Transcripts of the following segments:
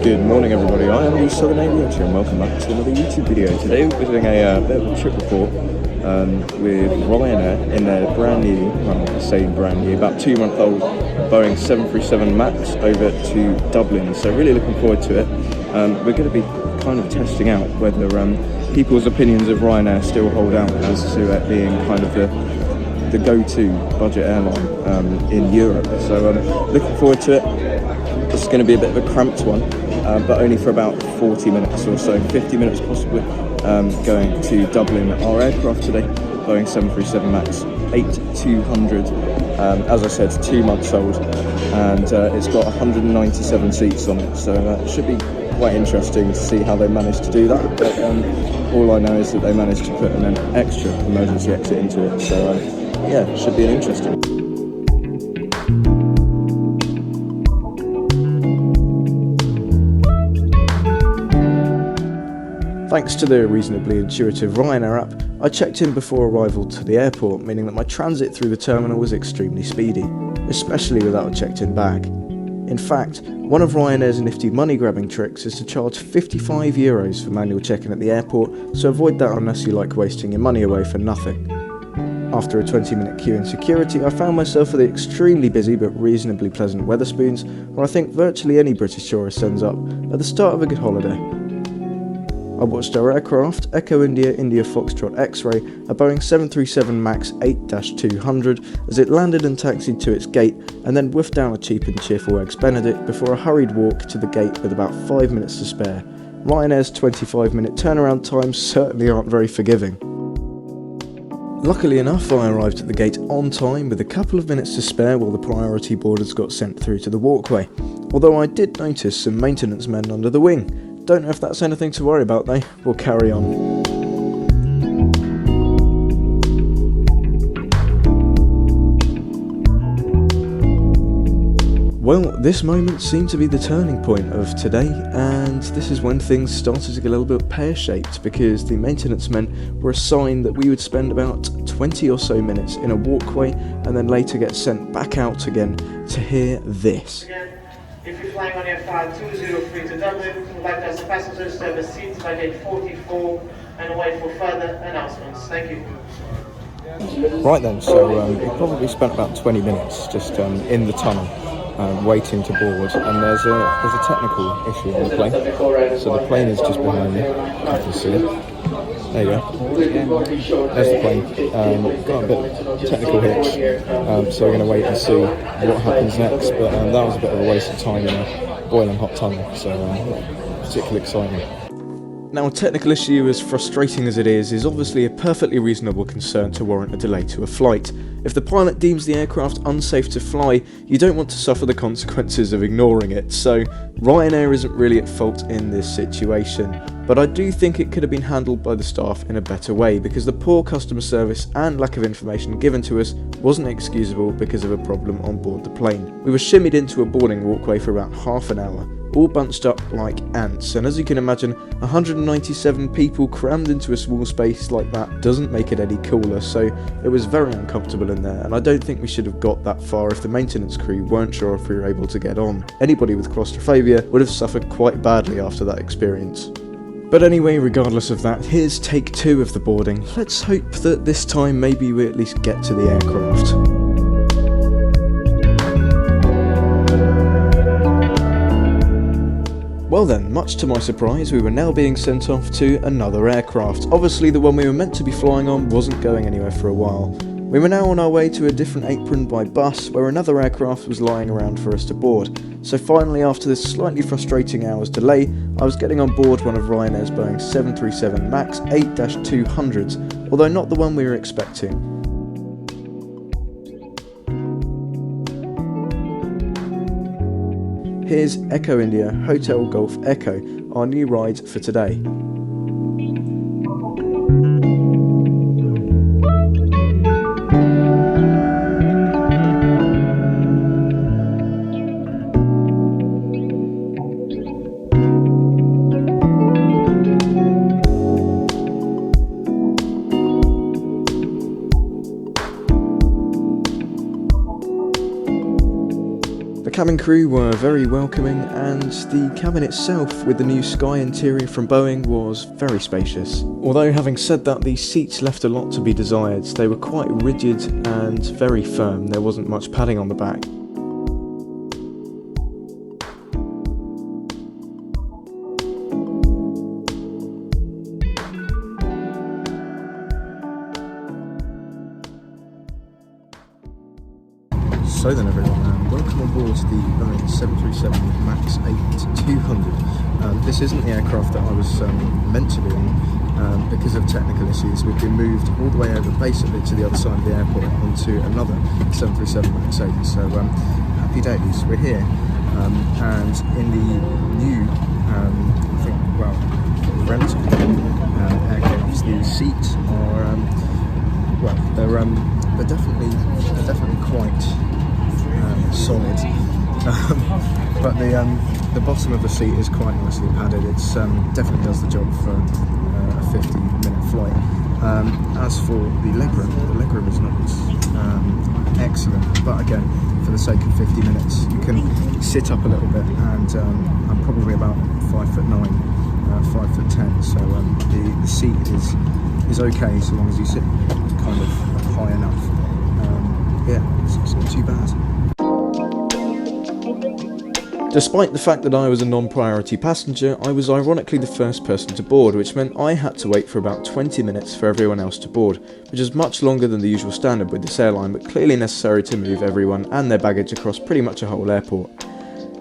Good morning everybody, I am the Southern Aviator and welcome back to another YouTube video. Today we're doing a bit of a trip report with Ryanair in their brand new, well I say brand new, about 2-month-old Boeing 737 MAX over to Dublin, so really looking forward to it. We're going to be kind of testing out whether people's opinions of Ryanair still hold out as to it being kind of the go-to budget airline in Europe, so looking forward to it. It's going to be a bit of a cramped one, but only for about 40 minutes or so, 50 minutes possibly, going to Dublin. Our aircraft today, Boeing 737 MAX 8200, as I said, 2 months old, and it's got 197 seats on it, so it should be quite interesting to see how they managed to do that, but all I know is that they managed to put an extra emergency exit into it, so yeah, it should be an interesting. Thanks to the reasonably intuitive Ryanair app, I checked in before arrival to the airport, meaning that my transit through the terminal was extremely speedy, especially without a checked-in bag. In fact, one of Ryanair's nifty money-grabbing tricks is to charge €55 for manual check-in at the airport, so avoid that unless you like wasting your money away for nothing. After a 20-minute queue in security, I found myself at the extremely busy but reasonably pleasant Wetherspoons, where I think virtually any British tourist ends up at the start of a good holiday. I watched our aircraft, Echo India India Foxtrot X-Ray, a Boeing 737 MAX 8-200, as it landed and taxied to its gate, and then whiffed down a cheap and cheerful Eggs Benedict before a hurried walk to the gate with about 5 minutes to spare. Ryanair's 25-minute turnaround times certainly aren't very forgiving. Luckily enough, I arrived at the gate on time with a couple of minutes to spare while the priority boarders got sent through to the walkway, although I did notice some maintenance men under the wing. Don't know if that's anything to worry about though, we'll carry on. Well, this moment seemed to be the turning point of today, and this is when things started to get a little bit pear-shaped because the maintenance men were assigned that we would spend about 20 or so minutes in a walkway and then later get sent back out again to hear this. If you're flying on Air Flight 203 to Dublin, we'd like to ask the passengers to have a seat by gate 44 and wait for further announcements. Thank you. Right then, so we probably spent about 20 minutes just in the tunnel waiting to board, and there's a technical issue on the plane. So the plane is just behind me, you can see it. There you go. There's the plane. Got a bit of technical hitch, so we're going to wait and see what happens next. But that was a bit of a waste of time in a boiling hot tunnel, so not particularly exciting. Now, a technical issue, as frustrating as it is obviously a perfectly reasonable concern to warrant a delay to a flight. If the pilot deems the aircraft unsafe to fly, you don't want to suffer the consequences of ignoring it, so Ryanair isn't really at fault in this situation. But I do think it could have been handled by the staff in a better way, because the poor customer service and lack of information given to us wasn't excusable because of a problem on board the plane. We were shimmied into a boarding walkway for about half an hour, all bunched up like ants, and as you can imagine, 197 people crammed into a small space like that doesn't make it any cooler, so it was very uncomfortable in there, and I don't think we should have got that far if the maintenance crew weren't sure if we were able to get on. Anybody with claustrophobia would have suffered quite badly after that experience. But anyway, regardless of that, here's take 2 of the boarding. Let's hope that this time maybe we at least get to the aircraft. Well then, much to my surprise, we were now being sent off to another aircraft. Obviously the one we were meant to be flying on wasn't going anywhere for a while. We were now on our way to a different apron by bus, where another aircraft was lying around for us to board. So finally, after this slightly frustrating hour's delay, I was getting on board one of Ryanair's Boeing 737 MAX 8-200s, although not the one we were expecting. here's Echo India Hotel Golf Echo, our new ride for today. The cabin crew were very welcoming, and the cabin itself with the new Sky interior from Boeing was very spacious. Although having said that, the seats left a lot to be desired. They were quite rigid and very firm, there wasn't much padding on the back. So then everyone, welcome on board the Boeing 737 MAX 8-200. This isn't the aircraft that I was meant to be on because of technical issues. We've been moved all the way over basically to the other side of the airport onto another 737 MAX 8. So happy days, we're here. And in the new, I think, well, rental aircraft, the seats are, well, they're definitely quite solid, but the bottom of the seat is quite nicely padded. It's definitely does the job for a 50-minute flight. As for the legroom is not excellent, but again, for the sake of 50 minutes, you can sit up a little bit, and I'm probably about 5'9", 5'10", so the seat is okay so long as you sit kind of high enough. Yeah, it's not too bad. Despite the fact that I was a non-priority passenger, I was ironically the first person to board, which meant I had to wait for about 20 minutes for everyone else to board, which is much longer than the usual standard with this airline, but clearly necessary to move everyone and their baggage across pretty much a whole airport.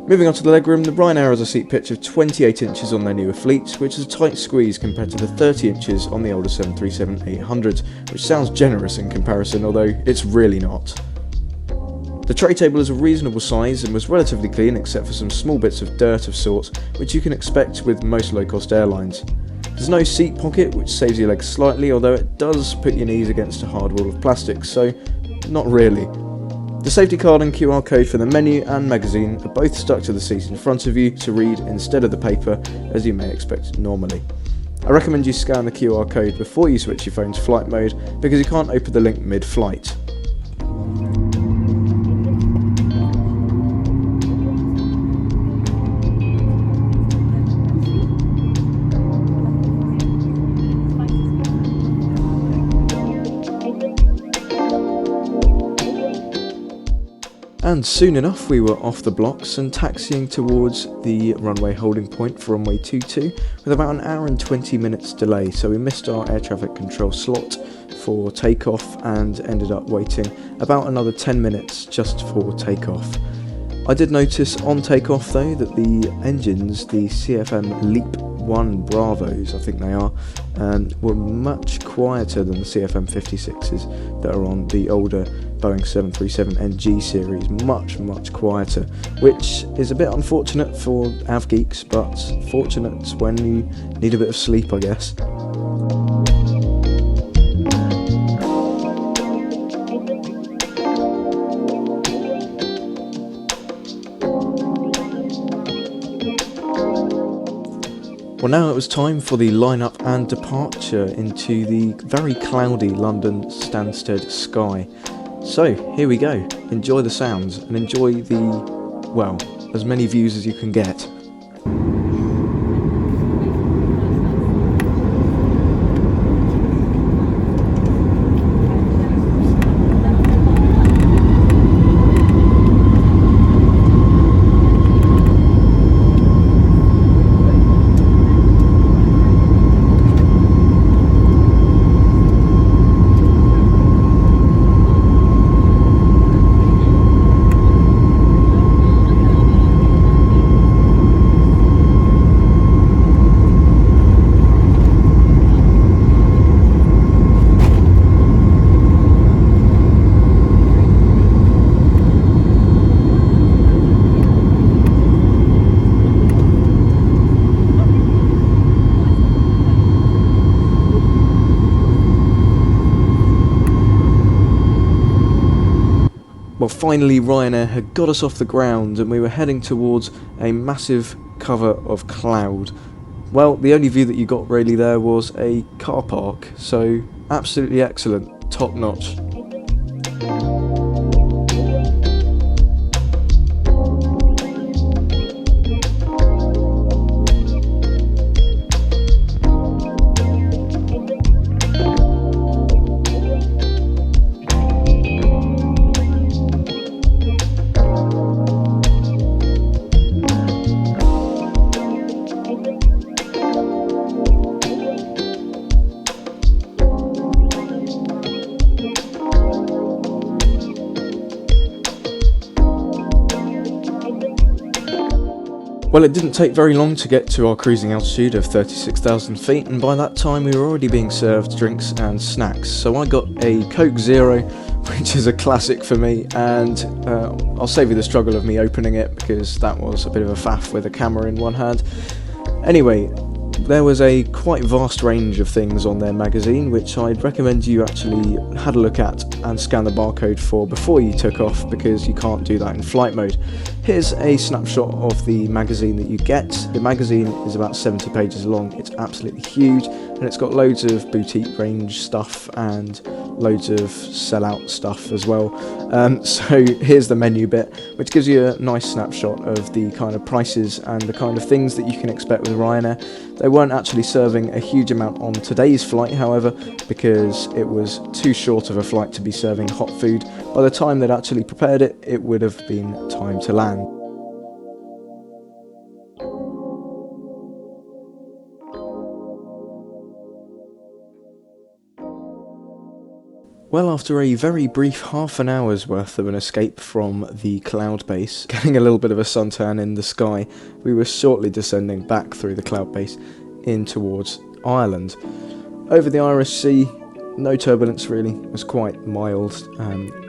Moving on to the legroom, the Ryanair has a seat pitch of 28 inches on their newer fleet, which is a tight squeeze compared to the 30 inches on the older 737-800, which sounds generous in comparison, although it's really not. The tray table is a reasonable size and was relatively clean except for some small bits of dirt of sorts, which you can expect with most low-cost airlines. There's no seat pocket, which saves your legs slightly, although it does put your knees against a hard wall of plastic, so not really. The safety card and QR code for the menu and magazine are both stuck to the seat in front of you to read instead of the paper, as you may expect normally. I recommend you scan the QR code before you switch your phone to flight mode, because you can't open the link mid-flight. And soon enough we were off the blocks and taxiing towards the runway holding point for runway 22 with about an hour and 20 minutes delay, so we missed our air traffic control slot for takeoff and ended up waiting about another 10 minutes just for takeoff. I did notice on takeoff though that the engines, the CFM LEAP 1 Bravos I think they are, were much quieter than the CFM 56s that are on the older Boeing 737NG series, much quieter, which is a bit unfortunate for av geeks, but fortunate when you need a bit of sleep, I guess. Well, now it was time for the line-up and departure into the very cloudy London Stansted sky. So, here we go. Enjoy the sounds and enjoy the, well, as many views as you can get. Well, finally Ryanair had got us off the ground and we were heading towards a massive cover of cloud. Well, the only view that you got really there was a car park, so absolutely excellent, top notch. Well, it didn't take very long to get to our cruising altitude of 36,000 feet, and by that time we were already being served drinks and snacks. So I got a Coke Zero, which is a classic for me, and I'll save you the struggle of me opening it because that was a bit of a faff with a camera in one hand. Anyway, there was a quite vast range of things on their magazine, which I'd recommend you actually had a look at and scan the barcode for before you took off, because you can't do that in flight mode. Here's a snapshot of the magazine that you get. The magazine is about 70 pages long, it's absolutely huge, and it's got loads of boutique range stuff and loads of sellout stuff as well. So here's the menu bit, which gives you a nice snapshot of the kind of prices and the kind of things that you can expect with Ryanair. They weren't actually serving a huge amount on today's flight, however, because it was too short of a flight to be serving hot food. By the time they'd actually prepared it, it would have been time to land. Well, after a very brief half an hour's worth of an escape from the cloud base, getting a little bit of a suntan in the sky, we were shortly descending back through the cloud base in towards Ireland. Over the Irish Sea, no turbulence really, it was quite mild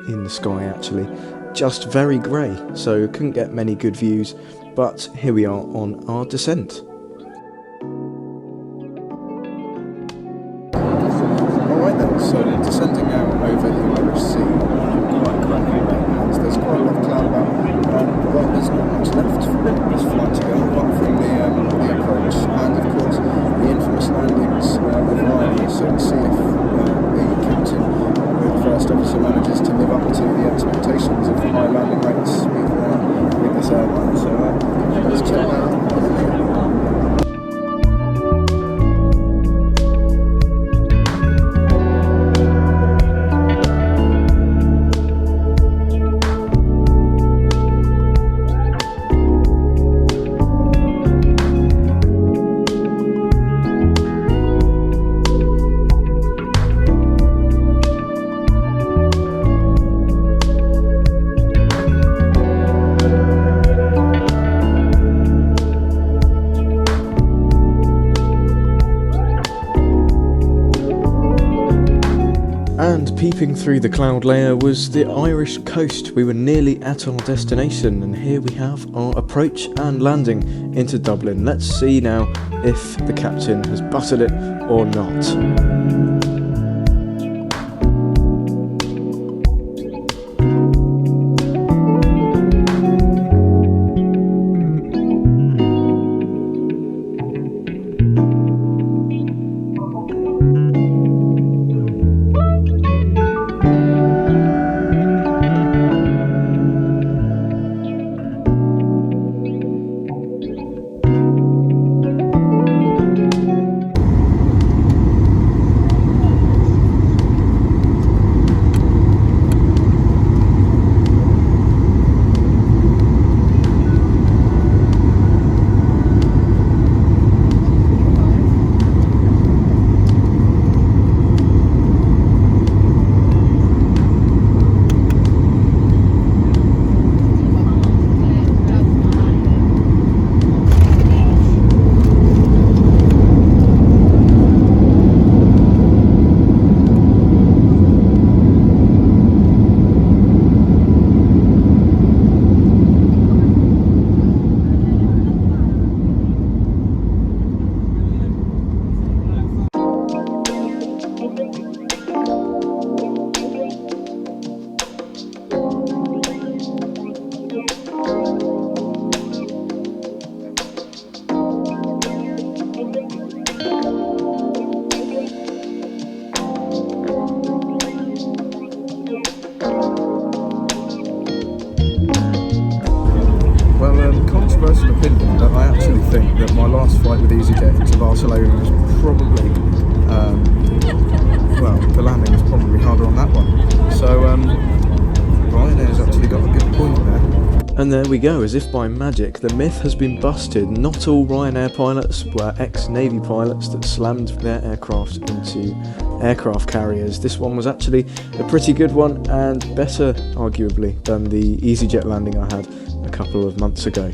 in the sky actually, just very grey, so couldn't get many good views, but here we are on our descent. Alright then, so descending now over the Irish Sea, quite cracking and there's quite a lot of cloud about, but there's not much left for this flight to go, apart from the approach and of course the infamous landings of Ryanair, so we'll see if the captain or the first officer manages to live up to the expectations of high landing rates with this airline, so let's check that out. And peeping through the cloud layer was the Irish coast. We were nearly at our destination, and here we have our approach and landing into Dublin. Let's see now if the captain has buttered it or not. flight with EasyJet into Barcelona was probably, well, the landing was probably harder on that one. So Ryanair's actually got a good point there. And there we go, as if by magic, the myth has been busted. Not all Ryanair pilots were ex-Navy pilots that slammed their aircraft into aircraft carriers. This one was actually a pretty good one, and better, arguably, than the EasyJet landing I had a couple of months ago.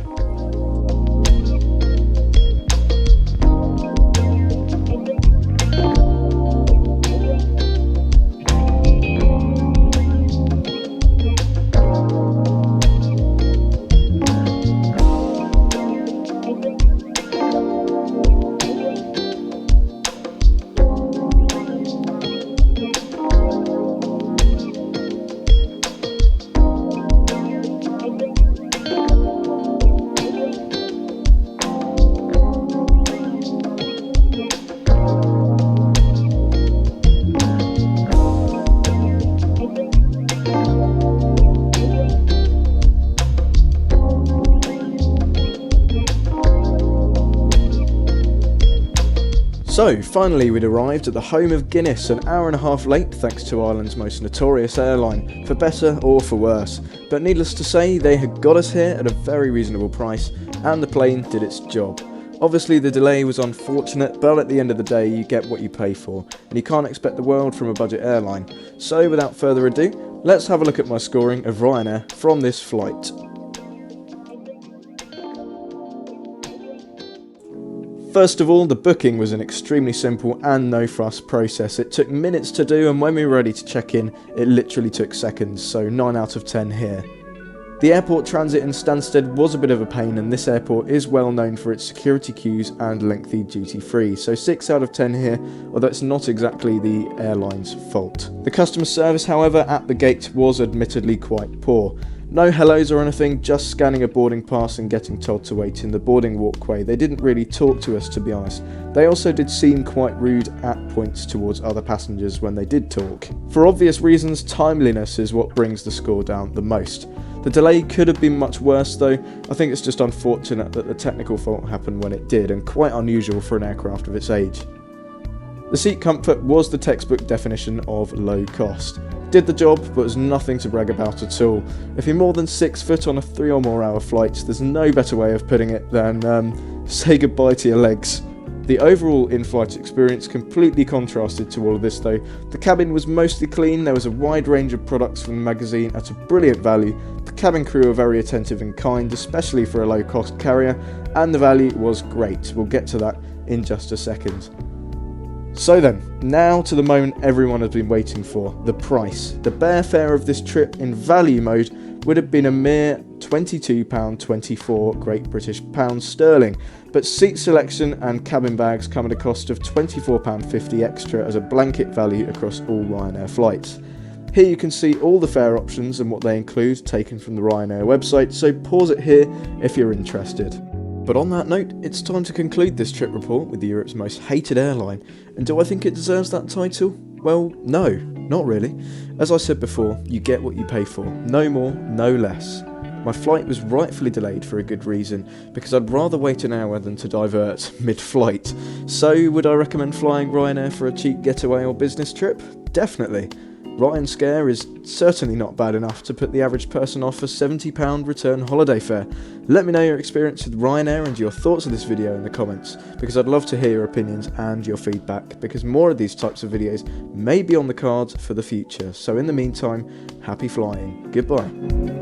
So, finally we'd arrived at the home of Guinness, an hour and a half late thanks to Ireland's most notorious airline, for better or for worse. But needless to say, they had got us here at a very reasonable price, and the plane did its job. Obviously the delay was unfortunate, but at the end of the day you get what you pay for, and you can't expect the world from a budget airline. So without further ado, let's have a look at my scoring of Ryanair from this flight. First of all, the booking was an extremely simple and no-fuss process. It took minutes to do, and when we were ready to check in, it literally took seconds, so 9 out of 10 here. The airport transit in Stansted was a bit of a pain, and this airport is well known for its security queues and lengthy duty-free, so 6 out of 10 here, although it's not exactly the airline's fault. The customer service, however, at the gate was admittedly quite poor. No hellos or anything, just scanning a boarding pass and getting told to wait in the boarding walkway. They didn't really talk to us, to be honest. They also did seem quite rude at points towards other passengers when they did talk. For obvious reasons, timeliness is what brings the score down the most. The delay could have been much worse though. I think it's just unfortunate that the technical fault happened when it did, and quite unusual for an aircraft of its age. The seat comfort was the textbook definition of low cost. Did the job, but was nothing to brag about at all. If you're more than 6 foot on a 3 or more hour flight, there's no better way of putting it than say goodbye to your legs. The overall in-flight experience completely contrasted to all of this though. The cabin was mostly clean, there was a wide range of products from the magazine at a brilliant value, the cabin crew were very attentive and kind, especially for a low cost carrier, and the value was great. We'll get to that in just a second. So then, now to the moment everyone has been waiting for, the price. The bare fare of this trip in value mode would have been a mere £22.24 Great British Pounds sterling, but seat selection and cabin bags come at a cost of £24.50 extra as a blanket value across all Ryanair flights. Here you can see all the fare options and what they include taken from the Ryanair website, so pause it here if you're interested. But on that note, it's time to conclude this trip report with Europe's most hated airline, and do I think it deserves that title? Well, no, not really. As I said before, you get what you pay for, no more, no less. My flight was rightfully delayed for a good reason, because I'd rather wait an hour than to divert mid-flight. So would I recommend flying Ryanair for a cheap getaway or business trip? Definitely. Ryan Scare is certainly not bad enough to put the average person off a £70 return holiday fare. Let me know your experience with Ryanair and your thoughts of this video in the comments, because I'd love to hear your opinions and your feedback, because more of these types of videos may be on the cards for the future. So in the meantime, happy flying. Goodbye.